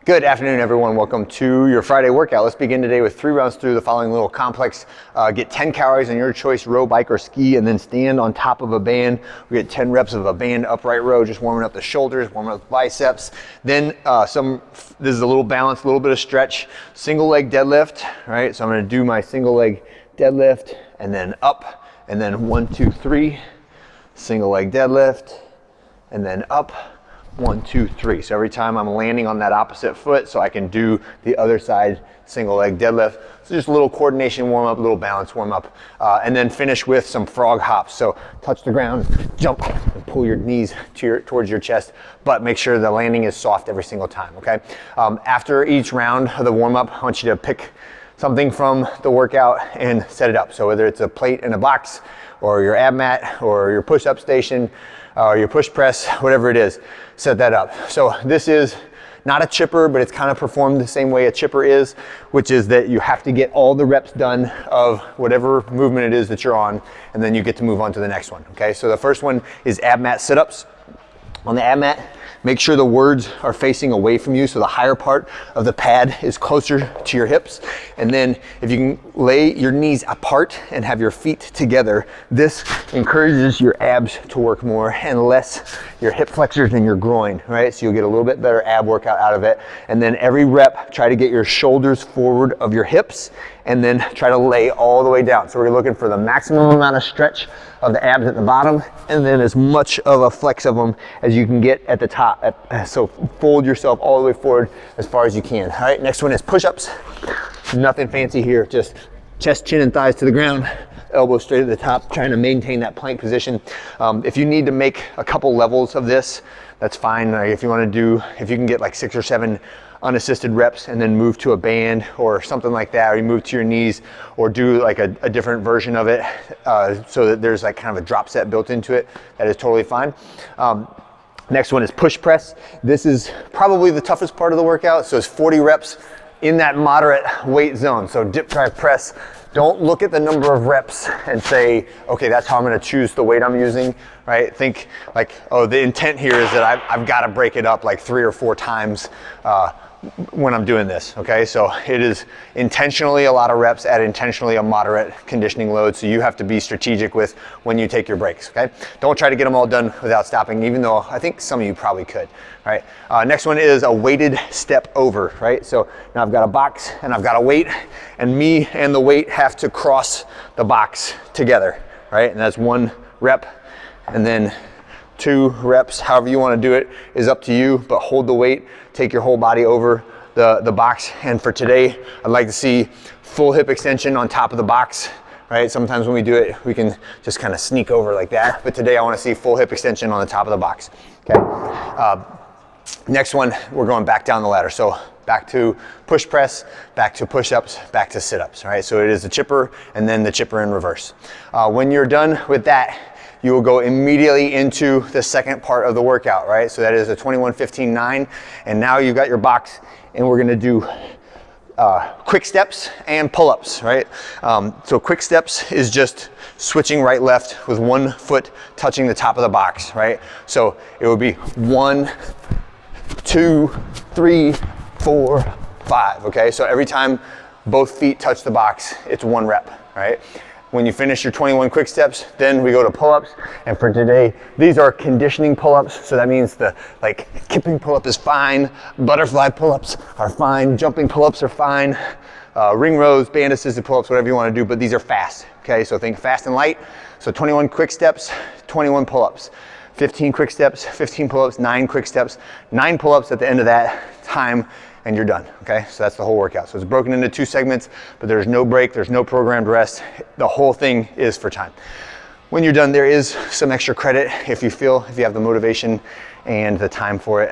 Good afternoon, everyone. Welcome to your Friday workout. Let's begin today with 3 rounds through the following little complex. Get 10 calories on your choice, row, bike, or ski, and then stand on top of a band. We get 10 reps of a band upright row, just warming up the shoulders, warming up the biceps. Then this is a little balance, a little bit of stretch. Single leg deadlift, right? So I'm gonna do my single leg deadlift and then up, and then 1, 2, 3. Single leg deadlift, and then up. 1, 2, 3. So every time I'm landing on that opposite foot, so I can do the other side single leg deadlift. So just a little coordination warm up, a little balance warm up, and then finish with some frog hops. So touch the ground, jump, and pull your knees towards your chest, but make sure the landing is soft every single time, okay? After each round of the warm up, I want you to pick something from the workout and set it up. So whether it's a plate and a box, or your ab mat, or your push-up station, or your push press, whatever it is, set that up. So this is not a chipper, but it's kind of performed the same way a chipper is, which is that you have to get all the reps done of whatever movement it is that you're on, and then you get to move on to the next one, okay? So the first one is ab mat sit-ups. On the ab mat, make sure the words are facing away from you, so the higher part of the pad is closer to your hips. And then if you can lay your knees apart and have your feet together, this encourages your abs to work more and less your hip flexors and your groin, right? So you'll get a little bit better ab workout out of it. And then every rep, try to get your shoulders forward of your hips and then try to lay all the way down. So we're looking for the maximum amount of stretch of the abs at the bottom, and then as much of a flex of them as you can get at the top. So fold yourself all the way forward as far as you can. All right, next one is push-ups. Nothing fancy here, just chest, chin, and thighs to the ground, elbows straight at the top, trying to maintain that plank position. If you need to make a couple levels of this, that's fine. If you can get like 6 or 7 unassisted reps and then move to a band or something like that, or you move to your knees, or do like a different version of it so that there's like kind of a drop set built into it, that is totally fine. Next one is push press. This is probably the toughest part of the workout. So it's 40 reps in that moderate weight zone. So dip, drive, press. Don't look at the number of reps and say, okay, that's how I'm gonna choose the weight I'm using, right? Think like, oh, the intent here is that I've gotta break it up like 3 or 4 times when I'm doing this, okay? So it is intentionally a lot of reps at intentionally a moderate conditioning load, so you have to be strategic with when you take your breaks, okay? Don't try to get them all done without stopping, even though I think some of you probably could, right? Next one is a weighted step over, right? So now I've got a box and I've got a weight, and me and the weight have to cross the box together, right? And that's 1 rep, and then 2 reps, however you want to do it is up to you, but hold the weight, take your whole body over the box. And for today, I'd like to see full hip extension on top of the box, right? Sometimes when we do it, we can just kind of sneak over like that, but today I want to see full hip extension on the top of the box, okay? Next one, we're going back down the ladder. So back to push press, back to push-ups, back to sit-ups, all right? So it is the chipper and then the chipper in reverse. When you're done with that, you will go immediately into the second part of the workout, right? So that is a 21-15-9, and now you've got your box, and we're gonna do quick steps and pull-ups, right? So quick steps is just switching right, left with 1 foot touching the top of the box, right? So it would be 1, 2, 3, 4, 5, okay? So every time both feet touch the box, it's 1 rep, right? When you finish your 21 quick steps, then we go to pull-ups. And for today, these are conditioning pull-ups. So that means the kipping pull-up is fine, butterfly pull-ups are fine, jumping pull-ups are fine, ring rows, band assisted pull-ups, whatever you want to do, but these are fast, okay? So think fast and light. So 21 quick steps, 21 pull-ups. 15 quick steps, 15 pull-ups, 9 quick steps, 9 pull-ups at the end of that time, and you're done, okay? So that's the whole workout. So it's broken into 2 segments, but there's no break, there's no programmed rest. The whole thing is for time. When you're done, there is some extra credit if you have the motivation and the time for it.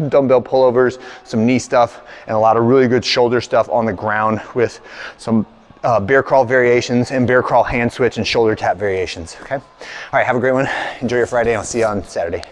Dumbbell pullovers, some knee stuff, and a lot of really good shoulder stuff on the ground with some bear crawl variations and bear crawl hand switch and shoulder tap variations, okay? All right, have a great one. Enjoy your Friday, and I'll see you on Saturday.